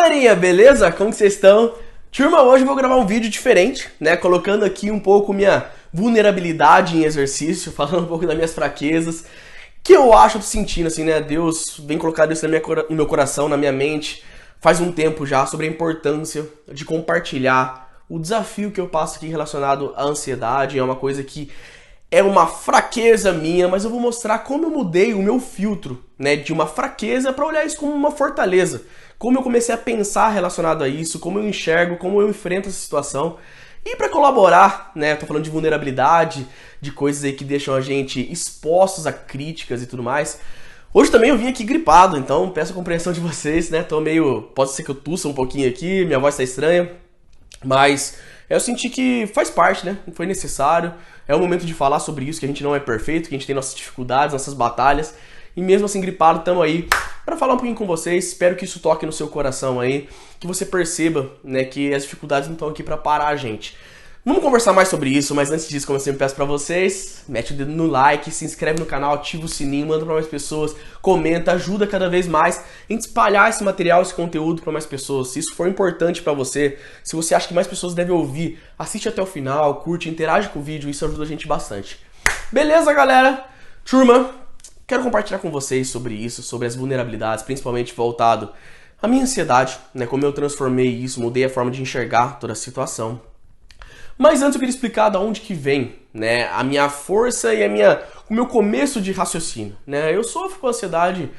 galerinha, beleza? Como que vocês estão? Turma, hoje eu vou gravar um vídeo diferente, né? Colocando aqui um pouco minha vulnerabilidade em exercício, falando um pouco das minhas fraquezas, que eu acho, eu tô sentindo assim, né? Deus vem colocar isso no meu coração, na minha mente, faz um tempo já, sobre a importância de compartilhar o desafio que eu passo aqui relacionado à ansiedade. É uma coisa que é uma fraqueza minha, mas eu vou mostrar como eu mudei o meu filtro, né, de uma fraqueza para olhar isso como uma fortaleza. Como eu comecei a pensar relacionado a isso, como eu enxergo, como eu enfrento essa situação. E para colaborar, né, tô falando de vulnerabilidade, de coisas aí que deixam a gente expostos a críticas e tudo mais. Hoje também eu vim aqui gripado, então peço a compreensão de vocês, né, tô meio... Pode ser que eu tussa um pouquinho aqui, minha voz tá estranha, mas eu senti que faz parte, né, foi necessário. É o momento de falar sobre isso, que a gente não é perfeito, que a gente tem nossas dificuldades, nossas batalhas. E mesmo assim gripado, estamos aí para falar um pouquinho com vocês. Espero que isso toque no seu coração aí, que você perceba, né, que as dificuldades não estão aqui para parar a gente. Vamos conversar mais sobre isso, mas antes disso, como eu sempre peço pra vocês, mete o dedo no like, se inscreve no canal, ativa o sininho, manda pra mais pessoas, comenta, ajuda cada vez mais a gente espalhar esse material, esse conteúdo pra mais pessoas. Se isso for importante pra você, se você acha que mais pessoas devem ouvir, assiste até o final, curte, interage com o vídeo, isso ajuda a gente bastante. Beleza, galera? Turma, quero compartilhar com vocês sobre isso, sobre as vulnerabilidades, principalmente voltado à minha ansiedade, né? Como eu transformei isso, mudei a forma de enxergar toda a situação. Mas antes eu queria explicar de onde que vem, né, a minha força e o meu começo de raciocínio, né? Eu sofro com ansiedade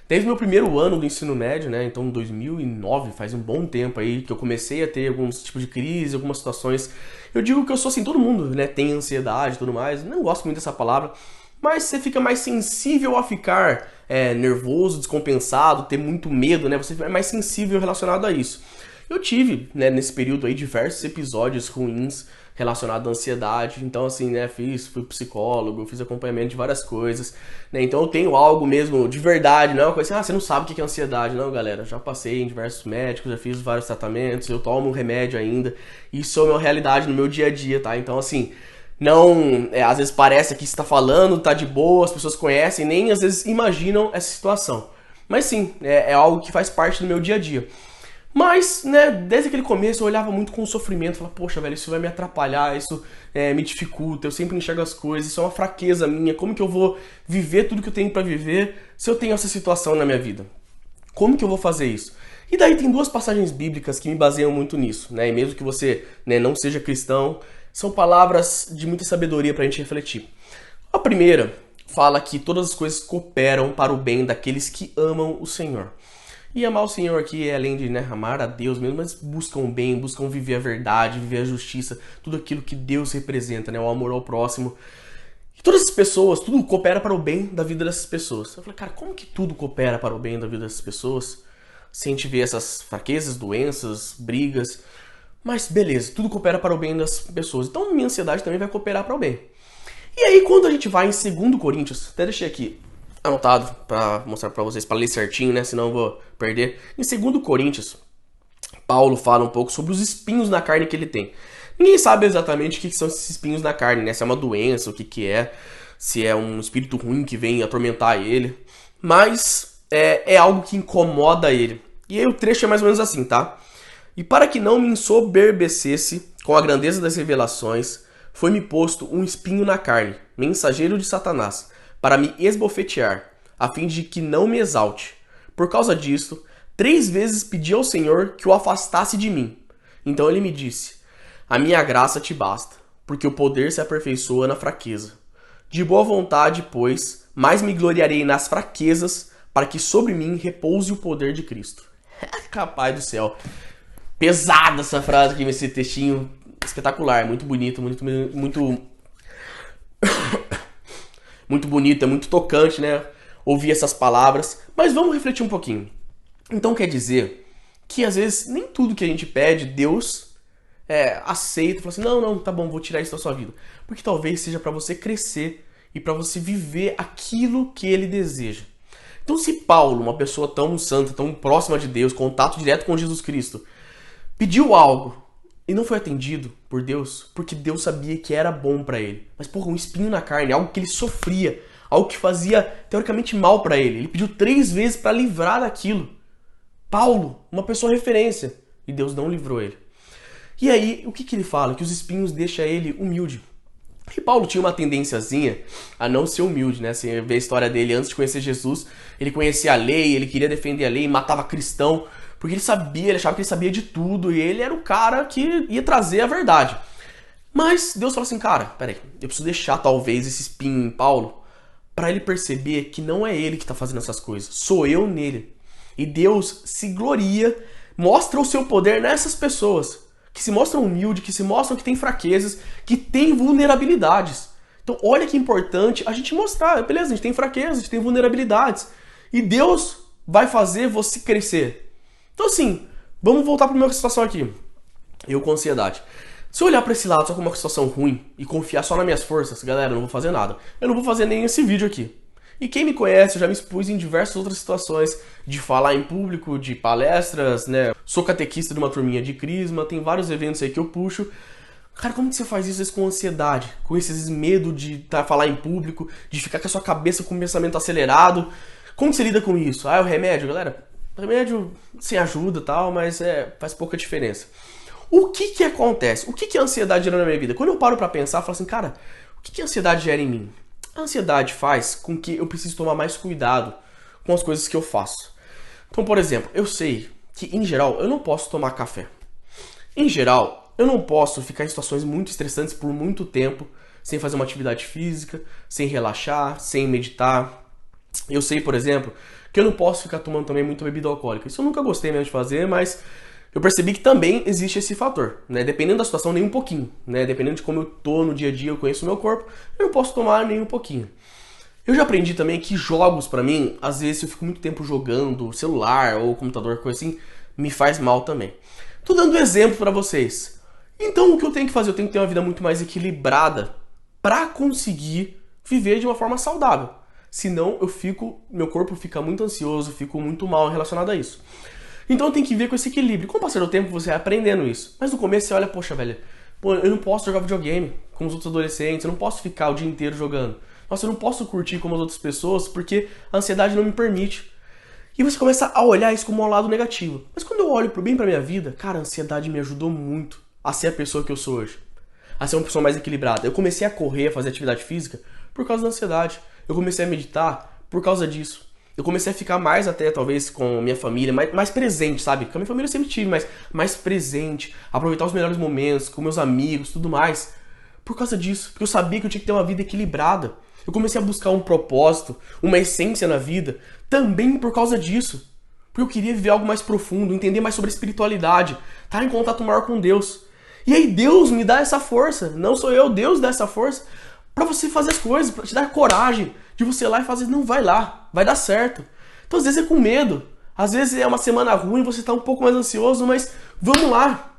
desde o meu primeiro ano do ensino médio, né? Então 2009, faz um bom tempo aí que eu comecei a ter alguns tipos de crise, algumas situações. Eu digo que eu sou assim, todo mundo, né, tem ansiedade e tudo mais, não gosto muito dessa palavra, mas você fica mais sensível a ficar nervoso, descompensado, ter muito medo, né? Você é mais sensível relacionado a isso. Eu tive, né, nesse período aí, diversos episódios ruins relacionados à ansiedade. Então, assim, né, fui psicólogo, fiz acompanhamento de várias coisas, né? Então eu tenho algo mesmo de verdade, não é uma coisa assim, você não sabe o que é ansiedade. Não, galera, já passei em diversos médicos, já fiz vários tratamentos, eu tomo um remédio ainda. Isso é uma realidade no meu dia a dia, tá? Então, assim, não... às vezes parece que você tá falando, tá de boa, as pessoas conhecem, nem às vezes imaginam essa situação. Mas sim, é algo que faz parte do meu dia a dia. Mas, né, desde aquele começo eu olhava muito com sofrimento, falava, poxa, velho, isso vai me atrapalhar, isso me dificulta, eu sempre enxergo as coisas, isso é uma fraqueza minha, como que eu vou viver tudo que eu tenho pra viver se eu tenho essa situação na minha vida? Como que eu vou fazer isso? E daí tem duas passagens bíblicas que me baseiam muito nisso, né, e mesmo que você, né, não seja cristão, são palavras de muita sabedoria pra gente refletir. A primeira fala que todas as coisas cooperam para o bem daqueles que amam o Senhor. E amar o Senhor aqui é além de, né, amar a Deus mesmo, mas buscam o bem, buscam viver a verdade, viver a justiça, tudo aquilo que Deus representa, né, o amor ao próximo. E todas as pessoas, tudo coopera para o bem da vida dessas pessoas. Eu falei, cara, como que tudo coopera para o bem da vida dessas pessoas? Se a gente vê essas fraquezas, doenças, brigas, mas beleza, tudo coopera para o bem das pessoas. Então minha ansiedade também vai cooperar para o bem. E aí quando a gente vai em 2 Coríntios, até deixei aqui anotado pra mostrar pra vocês, pra ler certinho, né? Senão eu vou perder. Em 2 Coríntios, Paulo fala um pouco sobre os espinhos na carne que ele tem. Ninguém sabe exatamente o que são esses espinhos na carne, né? Se é uma doença, o que é, se é um espírito ruim que vem atormentar ele. Mas é algo que incomoda ele. E aí o trecho é mais ou menos assim, tá? E para que não me ensoberbecesse com a grandeza das revelações, foi-me posto um espinho na carne, mensageiro de Satanás, para me esbofetear, a fim de que não me exalte. Por causa disto, 3 vezes pedi ao Senhor que o afastasse de mim. Então ele me disse, a minha graça te basta, porque o poder se aperfeiçoa na fraqueza. De boa vontade, pois, mais me gloriarei nas fraquezas, para que sobre mim repouse o poder de Cristo. Capaz do céu. Pesada essa frase aqui, esse textinho espetacular, muito bonito, muito bonito, é muito tocante, né, ouvir essas palavras, mas vamos refletir um pouquinho. Então quer dizer que às vezes nem tudo que a gente pede, Deus aceita, fala assim, não, tá bom, vou tirar isso da sua vida. Porque talvez seja para você crescer e para você viver aquilo que ele deseja. Então se Paulo, uma pessoa tão santa, tão próxima de Deus, contato direto com Jesus Cristo, pediu algo e não foi atendido por Deus, porque Deus sabia que era bom pra ele. Mas, porra, um espinho na carne, algo que ele sofria, algo que fazia, teoricamente, mal pra ele. Ele pediu 3 vezes pra livrar daquilo. Paulo, uma pessoa referência. E Deus não livrou ele. E aí, o que ele fala? Que os espinhos deixam ele humilde. E Paulo tinha uma tendênciazinha a não ser humilde, né? Você vê a história dele antes de conhecer Jesus, ele conhecia a lei, ele queria defender a lei, matava cristão, porque ele sabia, ele achava que ele sabia de tudo, e ele era o cara que ia trazer a verdade. Mas Deus falou assim, cara, peraí, eu preciso deixar talvez esse espinho em Paulo, pra ele perceber que não é ele que tá fazendo essas coisas, sou eu nele. E Deus se gloria, mostra o seu poder nessas pessoas, que se mostram humildes, que se mostram que têm fraquezas, que têm vulnerabilidades. Então olha que importante a gente mostrar, beleza, a gente tem fraquezas, a gente tem vulnerabilidades. E Deus vai fazer você crescer. Então assim, vamos voltar para uma situação aqui. Eu com ansiedade. Se eu olhar para esse lado só como uma situação ruim e confiar só nas minhas forças, galera, eu não vou fazer nada. Eu não vou fazer nem esse vídeo aqui. E quem me conhece, eu já me expus em diversas outras situações de falar em público, de palestras, né? Sou catequista de uma turminha de Crisma, tem vários eventos aí que eu puxo. Cara, como que você faz isso com ansiedade? Com esse medo de falar em público, de ficar com a sua cabeça com o pensamento acelerado? Como você lida com isso? Ah, é o remédio, galera? Remédio sem ajuda e tal, mas faz pouca diferença. O que acontece? O que a ansiedade gera na minha vida? Quando eu paro pra pensar, eu falo assim, cara, o que a ansiedade gera em mim? A ansiedade faz com que eu precise tomar mais cuidado com as coisas que eu faço. Então, por exemplo, eu sei que, em geral, eu não posso tomar café. Em geral, eu não posso ficar em situações muito estressantes por muito tempo, sem fazer uma atividade física, sem relaxar, sem meditar. Eu sei, por exemplo, que eu não posso ficar tomando também muita bebida alcoólica. Isso eu nunca gostei mesmo de fazer, mas eu percebi que também existe esse fator, né? Dependendo da situação, nem um pouquinho, né? Dependendo de como eu tô no dia a dia, eu conheço o meu corpo, eu não posso tomar nem um pouquinho. Eu já aprendi também que jogos, pra mim, às vezes eu fico muito tempo jogando, celular ou computador, coisa assim, me faz mal também. Tô dando exemplo pra vocês. Então o que eu tenho que fazer? Eu tenho que ter uma vida muito mais equilibrada pra conseguir viver de uma forma saudável. Senão meu corpo fica muito ansioso, fico muito mal relacionado a isso. Então eu tenho que ver com esse equilíbrio. Com o passar do tempo você vai aprendendo isso. Mas no começo você olha, poxa, velho, eu não posso jogar videogame com os outros adolescentes, eu não posso ficar o dia inteiro jogando. Nossa, eu não posso curtir como as outras pessoas porque a ansiedade não me permite. E você começa a olhar isso como um lado negativo. Mas quando eu olho pro bem pra minha vida, cara, a ansiedade me ajudou muito a ser a pessoa que eu sou hoje. A ser uma pessoa mais equilibrada. Eu comecei a correr, a fazer atividade física por causa da ansiedade. Eu comecei a meditar por causa disso. Eu comecei a ficar mais até, talvez, com minha família, mais presente, sabe? Com a minha família eu sempre tive, mas mais presente. Aproveitar os melhores momentos, com meus amigos, tudo mais. Por causa disso. Porque eu sabia que eu tinha que ter uma vida equilibrada. Eu comecei a buscar um propósito, uma essência na vida, também por causa disso. Porque eu queria viver algo mais profundo, entender mais sobre a espiritualidade, estar em contato maior com Deus. E aí Deus me dá essa força, não sou eu, Deus dá essa força pra você fazer as coisas, pra te dar coragem de você ir lá e fazer, não, vai lá, vai dar certo. Então às vezes é com medo, às vezes é uma semana ruim, você tá um pouco mais ansioso, mas vamos lá.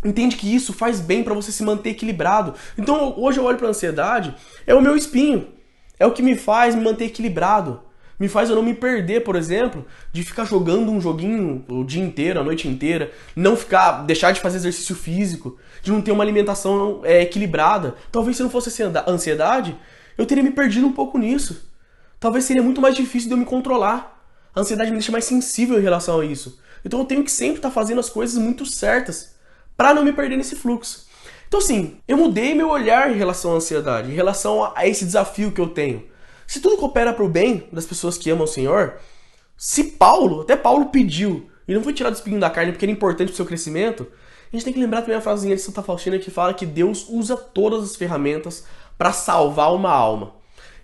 Entende que isso faz bem pra você se manter equilibrado. Então hoje eu olho pra ansiedade, é o meu espinho, é o que me faz me manter equilibrado. Me faz eu não me perder, por exemplo, de ficar jogando um joguinho o dia inteiro, a noite inteira, deixar de fazer exercício físico, de não ter uma alimentação equilibrada. Talvez se não fosse a ansiedade, eu teria me perdido um pouco nisso. Talvez seria muito mais difícil de eu me controlar. A ansiedade me deixa mais sensível em relação a isso. Então eu tenho que sempre estar fazendo as coisas muito certas para não me perder nesse fluxo. Então assim, eu mudei meu olhar em relação à ansiedade, em relação a esse desafio que eu tenho. Se tudo coopera para o bem das pessoas que amam o Senhor, até Paulo pediu, e não foi tirado do espinho da carne porque era importante para o seu crescimento, a gente tem que lembrar também a frasinha de Santa Faustina que fala que Deus usa todas as ferramentas para salvar uma alma.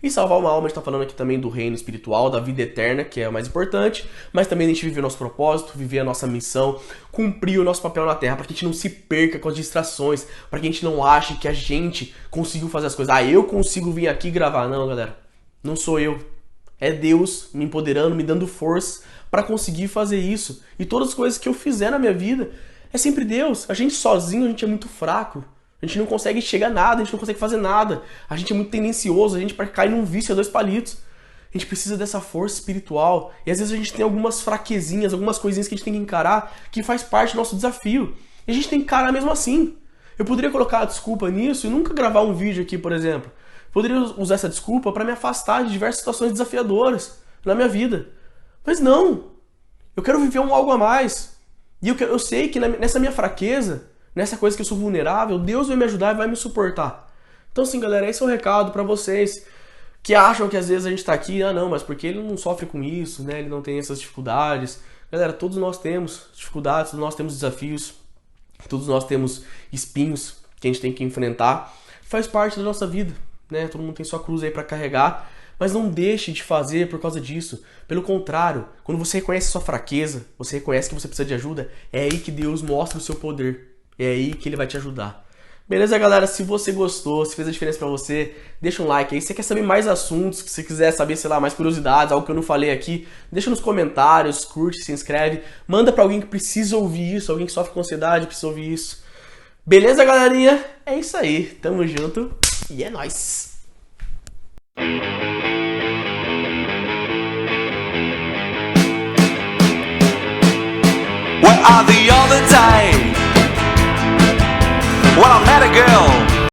E salvar uma alma, a gente está falando aqui também do reino espiritual, da vida eterna, que é o mais importante, mas também a gente viver o nosso propósito, viver a nossa missão, cumprir o nosso papel na Terra, para que a gente não se perca com as distrações, para que a gente não ache que a gente conseguiu fazer as coisas. Ah, eu consigo vir aqui gravar. Não, galera. Não sou eu. É Deus me empoderando, me dando força para conseguir fazer isso. E todas as coisas que eu fizer na minha vida, é sempre Deus. A gente sozinho, a gente é muito fraco. A gente não consegue chegar a nada, a gente não consegue fazer nada. A gente é muito tendencioso, a gente para cair num vício a 2 palitos. A gente precisa dessa força espiritual. E às vezes a gente tem algumas fraquezinhas, algumas coisinhas que a gente tem que encarar, que faz parte do nosso desafio. E a gente tem que encarar mesmo assim. Eu poderia colocar a desculpa nisso e nunca gravar um vídeo aqui, por exemplo. Poderia usar essa desculpa para me afastar de diversas situações desafiadoras na minha vida. Mas não. Eu quero viver um algo a mais. E eu sei que nessa minha fraqueza, nessa coisa que eu sou vulnerável, Deus vai me ajudar e vai me suportar. Então, assim, galera, esse é o recado pra vocês que acham que às vezes a gente tá aqui, não, mas porque ele não sofre com isso, né? Ele não tem essas dificuldades. Galera, todos nós temos dificuldades, todos nós temos desafios, todos nós temos espinhos que a gente tem que enfrentar. Faz parte da nossa vida, né? Todo mundo tem sua cruz aí pra carregar. Mas não deixe de fazer por causa disso. Pelo contrário, quando você reconhece sua fraqueza, você reconhece que você precisa de ajuda, é aí que Deus mostra o seu poder. É aí que Ele vai te ajudar. Beleza, galera? Se você gostou, se fez a diferença pra você, deixa um like aí. Se você quer saber mais assuntos, se você quiser saber, sei lá, mais curiosidades, algo que eu não falei aqui, deixa nos comentários, curte, se inscreve. Manda pra alguém que precisa ouvir isso, alguém que sofre com ansiedade, precisa ouvir isso. Beleza, galerinha? É isso aí. Tamo junto e é nóis! The other day, well, I met a girl